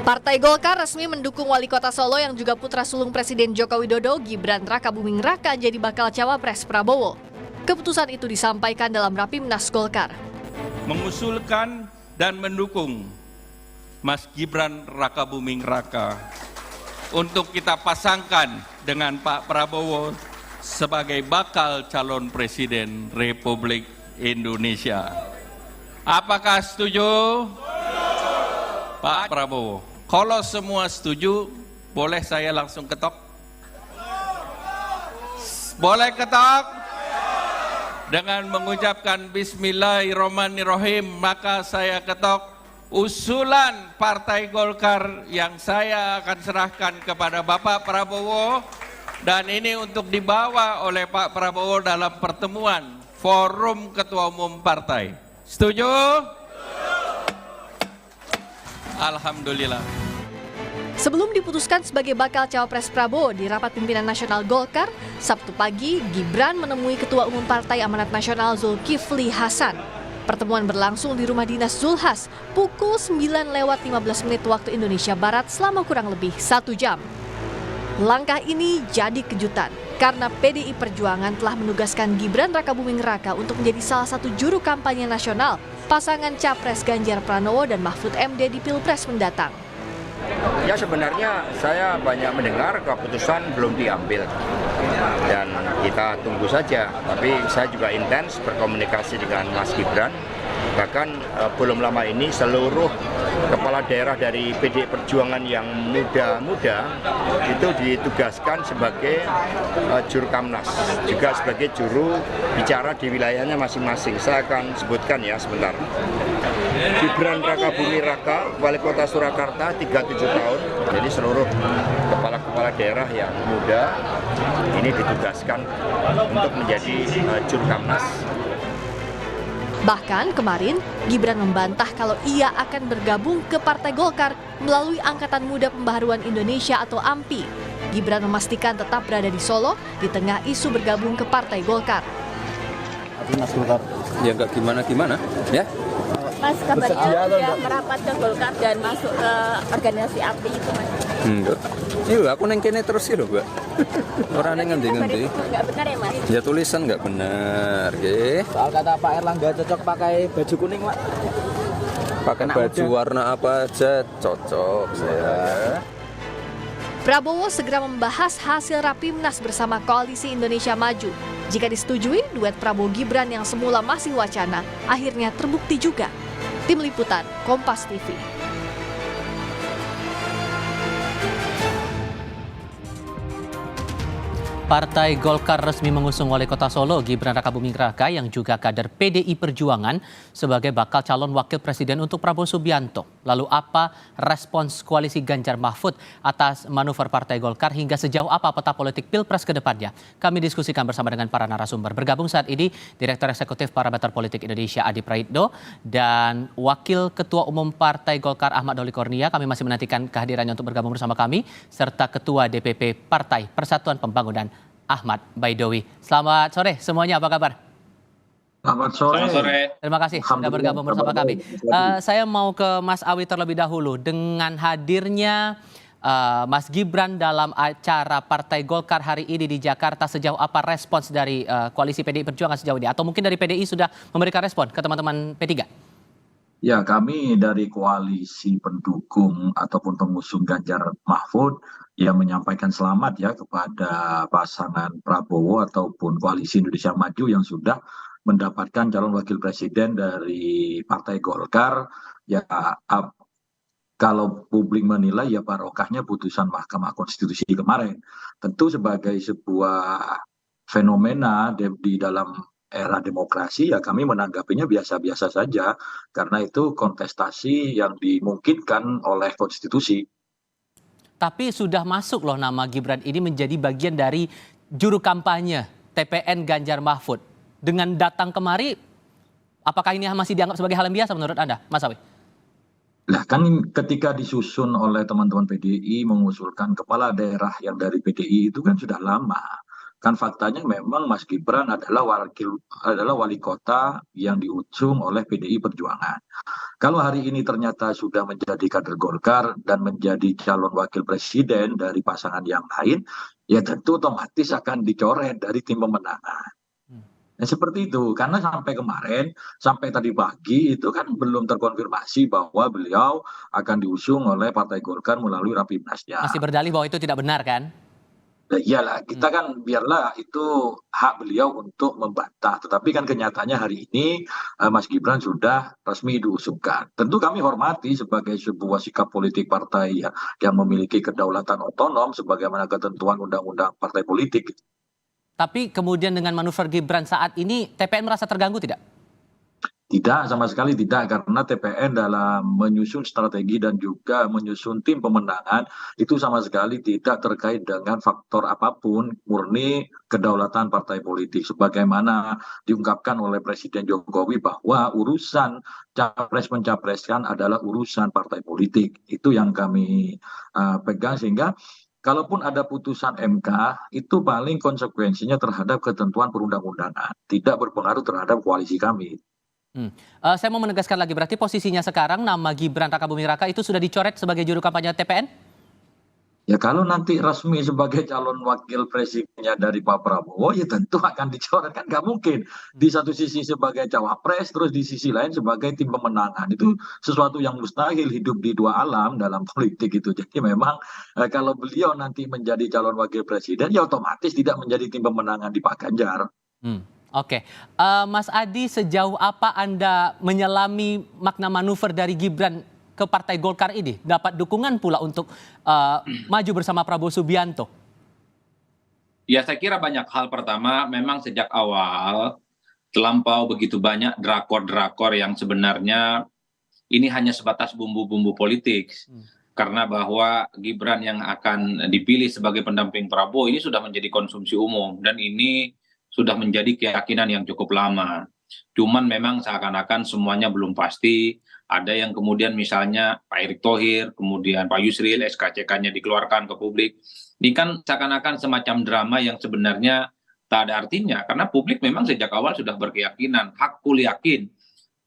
Partai Golkar resmi mendukung Wali Kota Solo yang juga putra sulung Presiden Joko Widodo, Gibran Rakabuming Raka jadi bakal cawapres Prabowo. Keputusan itu disampaikan dalam Rapimnas Golkar. Mengusulkan dan mendukung Mas Gibran Rakabuming Raka untuk kita pasangkan dengan Pak Prabowo sebagai bakal calon Presiden Republik Indonesia. Apakah setuju? Pak Prabowo. Kalau semua setuju, boleh saya langsung ketok? Boleh ketok? Dengan mengucapkan Bismillahirrahmanirrahim, maka saya ketok usulan Partai Golkar yang saya akan serahkan kepada Bapak Prabowo, dan ini untuk dibawa oleh Pak Prabowo dalam pertemuan forum ketua umum partai. Setuju? Alhamdulillah. Sebelum diputuskan sebagai bakal cawapres Prabowo di rapat pimpinan nasional Golkar, Sabtu pagi Gibran menemui Ketua Umum Partai Amanat Nasional Zulkifli Hasan. Pertemuan berlangsung di rumah dinas Zulhas pukul 9:15 waktu Indonesia Barat selama kurang lebih 1 jam. Langkah ini jadi kejutan karena PDI Perjuangan telah menugaskan Gibran Rakabuming Raka untuk menjadi salah satu juru kampanye nasional pasangan Capres Ganjar Pranowo dan Mahfud MD di Pilpres mendatang. Ya, sebenarnya saya banyak mendengar keputusan belum diambil dan kita tunggu saja. Tapi saya juga intens berkomunikasi dengan Mas Gibran. Bahkan belum lama ini seluruh kepala daerah dari PDI Perjuangan yang muda-muda itu ditugaskan sebagai juru kamnas, juga sebagai juru bicara di wilayahnya masing-masing. Saya akan sebutkan ya sebentar. Gibran Rakabuming Raka, Wali Kota Surakarta, 37 tahun. Jadi seluruh kepala-kepala daerah yang muda ini ditugaskan untuk menjadi juru kamnas. Bahkan kemarin, Gibran membantah kalau ia akan bergabung ke Partai Golkar melalui Angkatan Muda Pembaharuan Indonesia atau AMPI. Gibran memastikan tetap berada di Solo di tengah isu bergabung ke Partai Golkar. Mas Golkar, ya nggak gimana-gimana, ya. Mas, kabarnya dia merapat ke Golkar dan masuk ke organisasi AMPI itu, Mas? Enggak. Iya, aku neng kene terus sih loh, Mbak. Orang neng ngendi-ngendi. Nggak benar ya, Mas? Ya tulisan nggak benar, nggih. soal kata Pak Erlangga cocok pakai baju kuning, Pak. Pakai baju warna apa aja cocok saya. Prabowo segera membahas hasil Rapimnas bersama Koalisi Indonesia Maju. Jika disetujui, duet Prabowo-Gibran yang semula masih wacana akhirnya terbukti juga. Tim Liputan, Kompas TV. Partai Golkar resmi mengusung Wali Kota Solo Gibran Rakabuming Raka yang juga kader PDI Perjuangan sebagai bakal calon wakil presiden untuk Prabowo Subianto. Lalu apa respons koalisi Ganjar Mahfud atas manuver Partai Golkar hingga sejauh apa peta politik Pilpres ke depannya? Kami diskusikan bersama dengan para narasumber. Bergabung saat ini Direktur Eksekutif Parameter Politik Indonesia Adi Praitno dan Wakil Ketua Umum Partai Golkar Ahmad Doli Kurnia. Kami masih menantikan kehadirannya untuk bergabung bersama kami serta Ketua DPP Partai Persatuan Pembangunan Ahmad Baidowi. Selamat sore semuanya, apa kabar? Selamat sore. Terima kasih sudah bergabung bersama kami. Saya mau ke Mas Awi terlebih dahulu. Dengan hadirnya Mas Gibran dalam acara Partai Golkar hari ini di Jakarta, sejauh apa respons dari koalisi PDI Perjuangan sejauh ini? Atau mungkin dari PDI sudah memberikan respon ke teman-teman P3? Ya, kami dari koalisi pendukung ataupun pengusung Ganjar Mahfud yang menyampaikan selamat ya kepada pasangan Prabowo ataupun koalisi Indonesia Maju yang sudah mendapatkan calon wakil presiden dari Partai Golkar. Ya, kalau publik menilai ya barokahnya putusan Mahkamah Konstitusi kemarin. Tentu sebagai sebuah fenomena di dalam era demokrasi ya kami menanggapinya biasa-biasa saja karena itu kontestasi yang dimungkinkan oleh konstitusi. Tapi sudah masuk loh nama Gibran ini menjadi bagian dari juru kampanye TPN Ganjar Mahfud. Dengan datang kemari, apakah ini masih dianggap sebagai hal yang biasa menurut Anda, Mas Awi? Nah kan ketika disusun oleh teman-teman PDI mengusulkan kepala daerah yang dari PDI itu kan sudah lama. Kan faktanya memang Mas Gibran adalah wali kota yang diusung oleh PDI Perjuangan. Kalau hari ini ternyata sudah menjadi kader Golkar dan menjadi calon wakil presiden dari pasangan yang lain, ya tentu otomatis akan dicoret dari tim pemenangan. Nah, seperti itu, karena sampai kemarin, sampai tadi pagi itu kan belum terkonfirmasi bahwa beliau akan diusung oleh Partai Golkar melalui Rapimnasnya. Masih berdalih bahwa itu tidak benar kan? Nah, iyalah, kita kan biarlah itu hak beliau untuk membantah. Tetapi kan kenyataannya hari ini Mas Gibran sudah resmi diusungkan. Tentu kami hormati sebagai sebuah sikap politik partai yang memiliki kedaulatan otonom sebagaimana ketentuan undang-undang partai politik. Tapi kemudian dengan manuver Gibran saat ini, TPN merasa terganggu tidak? Tidak, sama sekali tidak, karena TPN dalam menyusun strategi dan juga menyusun tim pemenangan itu sama sekali tidak terkait dengan faktor apapun, murni kedaulatan partai politik. Sebagaimana diungkapkan oleh Presiden Jokowi bahwa urusan capres-mencapres adalah urusan partai politik. Itu yang kami pegang, sehingga kalaupun ada putusan MK, itu paling konsekuensinya terhadap ketentuan perundang-undangan, tidak berpengaruh terhadap koalisi kami. Saya mau menegaskan lagi, berarti posisinya sekarang nama Gibran Rakabuming Raka itu sudah dicoret sebagai juru kampanye TPN? Ya kalau nanti resmi sebagai calon wakil presidennya dari Pak Prabowo, ya tentu akan dicoret, kan nggak mungkin. Di satu sisi sebagai cawapres, terus di sisi lain sebagai tim pemenangan. Itu sesuatu yang mustahil hidup di dua alam dalam politik itu. Jadi memang kalau beliau nanti menjadi calon wakil presiden, ya otomatis tidak menjadi tim pemenangan di Pak Ganjar. Oke. Mas Adi, sejauh apa Anda menyelami makna manuver dari Gibran ke Partai Golkar ini? Dapat dukungan pula untuk maju bersama Prabowo Subianto? Ya, saya kira banyak hal. Pertama, memang sejak awal terlampau begitu banyak drakor-drakor yang sebenarnya ini hanya sebatas bumbu-bumbu politik. Karena bahwa Gibran yang akan dipilih sebagai pendamping Prabowo ini sudah menjadi konsumsi umum. Dan ini sudah menjadi keyakinan yang cukup lama. Cuman memang seakan-akan semuanya belum pasti. Ada yang kemudian misalnya Pak Erick Thohir, kemudian Pak Yusril, SKCK-nya dikeluarkan ke publik. Ini kan seakan-akan semacam drama yang sebenarnya tak ada artinya. Karena publik memang sejak awal sudah berkeyakinan, hakul yakin,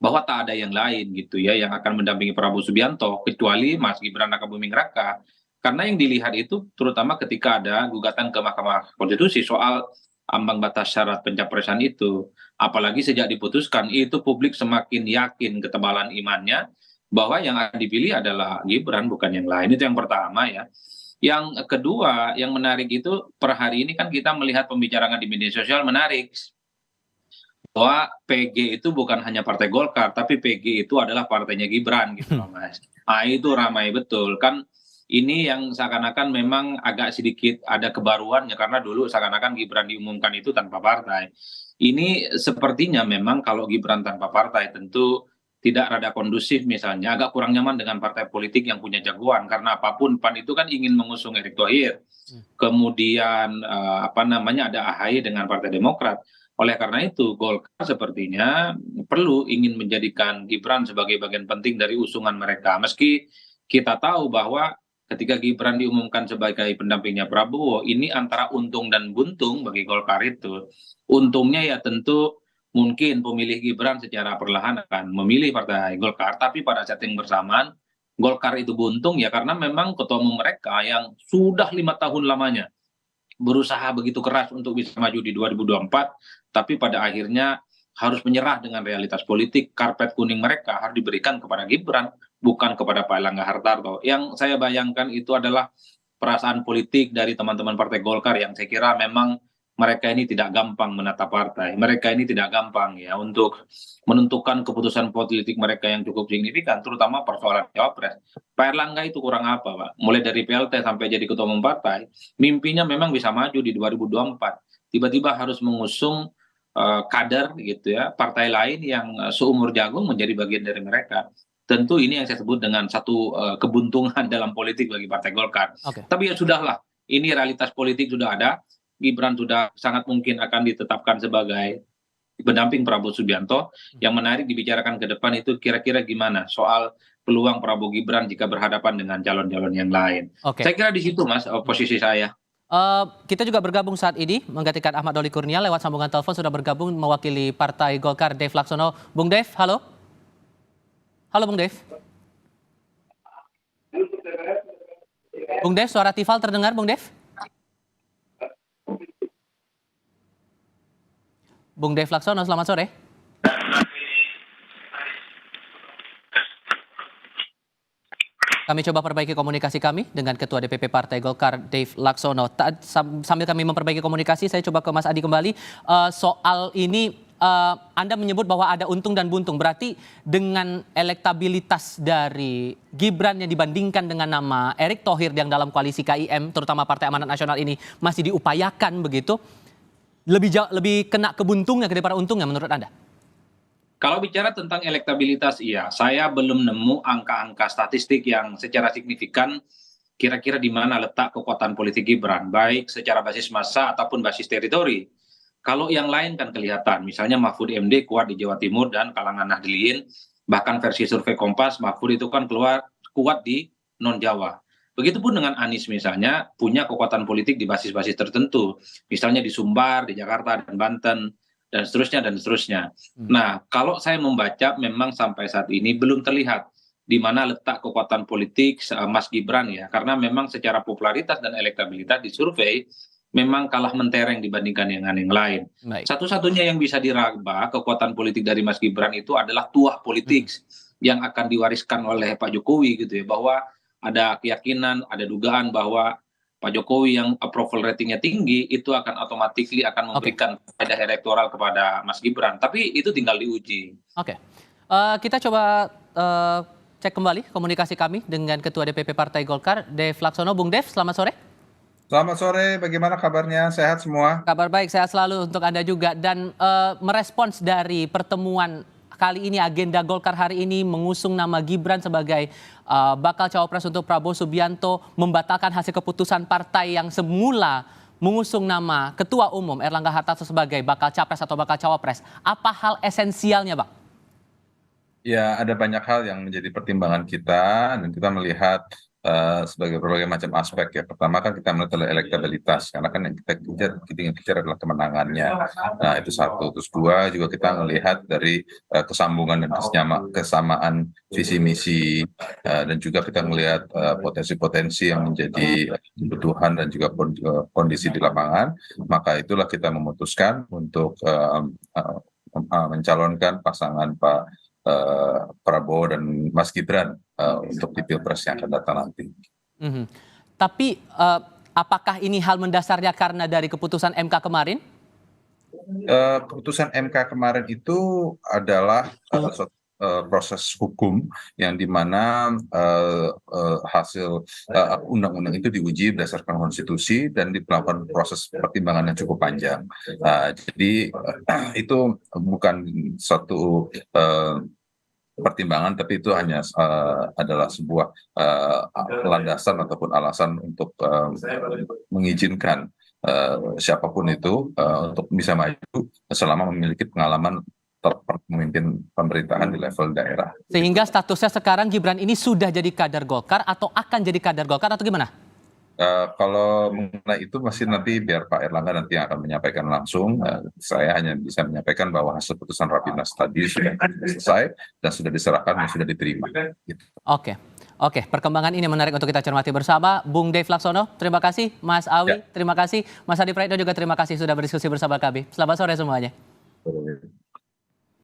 bahwa tak ada yang lain gitu ya yang akan mendampingi Prabowo Subianto, kecuali Mas Gibran Rakabuming Raka. Karena yang dilihat itu terutama ketika ada gugatan ke Mahkamah Konstitusi soal ambang batas syarat pencapresan itu. Apalagi sejak diputuskan, itu publik semakin yakin ketebalan imannya bahwa yang akan dipilih adalah Gibran, bukan yang lain. Itu yang pertama ya. Yang kedua, yang menarik itu per hari ini kan kita melihat pembicaraan di media sosial menarik. Bahwa PG itu bukan hanya Partai Golkar, tapi PG itu adalah partainya Gibran gitu loh Mas. Itu ramai betul. Kan ini yang seakan-akan memang agak sedikit ada kebaruannya, karena dulu seakan-akan Gibran diumumkan itu tanpa partai. Ini sepertinya memang kalau Gibran tanpa partai tentu tidak rada kondusif, misalnya agak kurang nyaman dengan partai politik yang punya jagoan, karena apapun PAN itu kan ingin mengusung Erick Thohir. Kemudian ada AHY dengan Partai Demokrat. Oleh karena itu Golkar sepertinya perlu ingin menjadikan Gibran sebagai bagian penting dari usungan mereka. Meski kita tahu bahwa ketika Gibran diumumkan sebagai pendampingnya Prabowo, ini antara untung dan buntung bagi Golkar itu. Untungnya ya tentu mungkin pemilih Gibran secara perlahan akan memilih Partai Golkar, tapi pada saat yang bersamaan Golkar itu buntung ya karena memang ketua umum mereka yang sudah 5 tahun lamanya berusaha begitu keras untuk bisa maju di 2024, tapi pada akhirnya harus menyerah dengan realitas politik. Karpet kuning mereka harus diberikan kepada Gibran, bukan kepada Pak Erlangga Hartarto. Yang saya bayangkan itu adalah perasaan politik dari teman-teman Partai Golkar yang saya kira memang mereka ini tidak gampang menata partai. Mereka ini tidak gampang ya untuk menentukan keputusan politik mereka yang cukup signifikan, terutama persoalan cawapres. Pak Erlangga itu kurang apa, Pak? Mulai dari PLT sampai jadi ketua umum partai, mimpinya memang bisa maju di 2024. Tiba-tiba harus mengusung kader gitu ya, partai lain yang seumur jagung menjadi bagian dari mereka. Tentu ini yang saya sebut dengan satu kebuntungan dalam politik bagi Partai Golkar. Tapi ya sudahlah, ini realitas politik sudah ada. Gibran sudah sangat mungkin akan ditetapkan sebagai pendamping Prabowo Subianto. Yang menarik dibicarakan ke depan itu kira-kira gimana soal peluang Prabowo Gibran jika berhadapan dengan calon-calon yang lain. Saya kira di situ Mas posisi saya. Kita juga bergabung saat ini menggantikan Ahmad Doli Kurnia lewat sambungan telepon sudah bergabung mewakili Partai Golkar Dev Laksono. Bung Dev, halo. Halo Bung Dev. Bung Dev, suara Tifal terdengar Bung Dev? Bung Dev Laksono, selamat sore. Kami coba perbaiki komunikasi kami dengan Ketua DPP Partai Golkar, Dev Laksono. Sambil kami memperbaiki komunikasi, saya coba ke Mas Adi kembali. Soal ini, Anda menyebut bahwa ada untung dan buntung. Berarti dengan elektabilitas dari Gibran yang dibandingkan dengan nama Erick Thohir yang dalam koalisi KIM, terutama Partai Amanat Nasional ini, masih diupayakan begitu, lebih kena kebuntungnya daripada untungnya menurut Anda? Kalau bicara tentang elektabilitas, iya, saya belum nemu angka-angka statistik yang secara signifikan kira-kira di mana letak kekuatan politik Gibran, baik secara basis massa ataupun basis teritori. Kalau yang lain kan kelihatan, misalnya Mahfud MD kuat di Jawa Timur dan kalangan Nahdliyin, bahkan versi survei Kompas, Mahfud itu kan keluar kuat di non-Jawa. Begitupun dengan Anies misalnya, punya kekuatan politik di basis-basis tertentu, misalnya di Sumbar, di Jakarta, dan Banten, dan seterusnya, dan seterusnya. Nah, kalau saya membaca memang sampai saat ini belum terlihat di mana letak kekuatan politik Mas Gibran ya, karena memang secara popularitas dan elektabilitas di survei memang kalah mentereng dibandingkan dengan yang lain. Satu-satunya yang bisa diraba kekuatan politik dari Mas Gibran itu adalah tuah politik yang akan diwariskan oleh Pak Jokowi gitu ya, bahwa ada keyakinan, ada dugaan bahwa Pak Jokowi yang approval ratingnya tinggi itu akan otomatis akan memberikan faedah elektoral kepada Mas Gibran. Tapi itu tinggal diuji. Oke. Kita coba cek kembali komunikasi kami dengan Ketua DPP Partai Golkar, Dev Laksono. Bung Dev, selamat sore. Selamat sore, bagaimana kabarnya? Sehat semua? Kabar baik, sehat selalu untuk Anda juga. Dan merespons dari pertemuan kali ini, agenda Golkar hari ini mengusung nama Gibran sebagai bakal cawapres untuk Prabowo Subianto, membatalkan hasil keputusan partai yang semula mengusung nama Ketua Umum Erlangga Hartarto sebagai bakal capres atau bakal cawapres. Apa hal esensialnya, Bang? Ya, ada banyak hal yang menjadi pertimbangan kita dan kita melihat sebagai berbagai macam aspek ya. Pertama kan kita melihat adalah elektabilitas, karena kan yang kita kejar adalah kemenangannya. Nah, itu satu. Terus dua, juga kita melihat dari kesambungan dan kesamaan visi misi, dan juga kita melihat potensi-potensi yang menjadi kebutuhan dan juga kondisi di lapangan. Maka itulah kita memutuskan untuk mencalonkan pasangan Pak Prabowo dan Mas Gibran untuk di Pilpres yang akan datang nanti. Tapi apakah ini hal mendasarnya karena dari keputusan MK kemarin? Keputusan MK kemarin itu adalah proses hukum yang dimana hasil undang-undang itu diuji berdasarkan konstitusi dan dilakukan proses pertimbangan yang cukup panjang. Jadi itu bukan satu pertimbangan, tapi itu hanya adalah sebuah landasan ataupun alasan untuk mengizinkan siapapun itu untuk bisa maju selama memiliki pengalaman memimpin pemerintahan di level daerah. Sehingga statusnya sekarang Gibran ini sudah jadi kader Golkar atau akan jadi kader Golkar atau gimana? Kalau mengenai itu masih nanti biar Pak Erlangga nanti yang akan menyampaikan langsung. Saya hanya bisa menyampaikan bahwa hasil putusan Rapimnas tadi sudah selesai dan sudah diserahkan dan sudah diterima. Gitu. Oke, perkembangan ini menarik untuk kita cermati bersama. Bung Dev Laksono, terima kasih. Mas Awi, terima kasih. Mas Adi Praetno juga terima kasih sudah berdiskusi bersama kami. Selamat sore semuanya.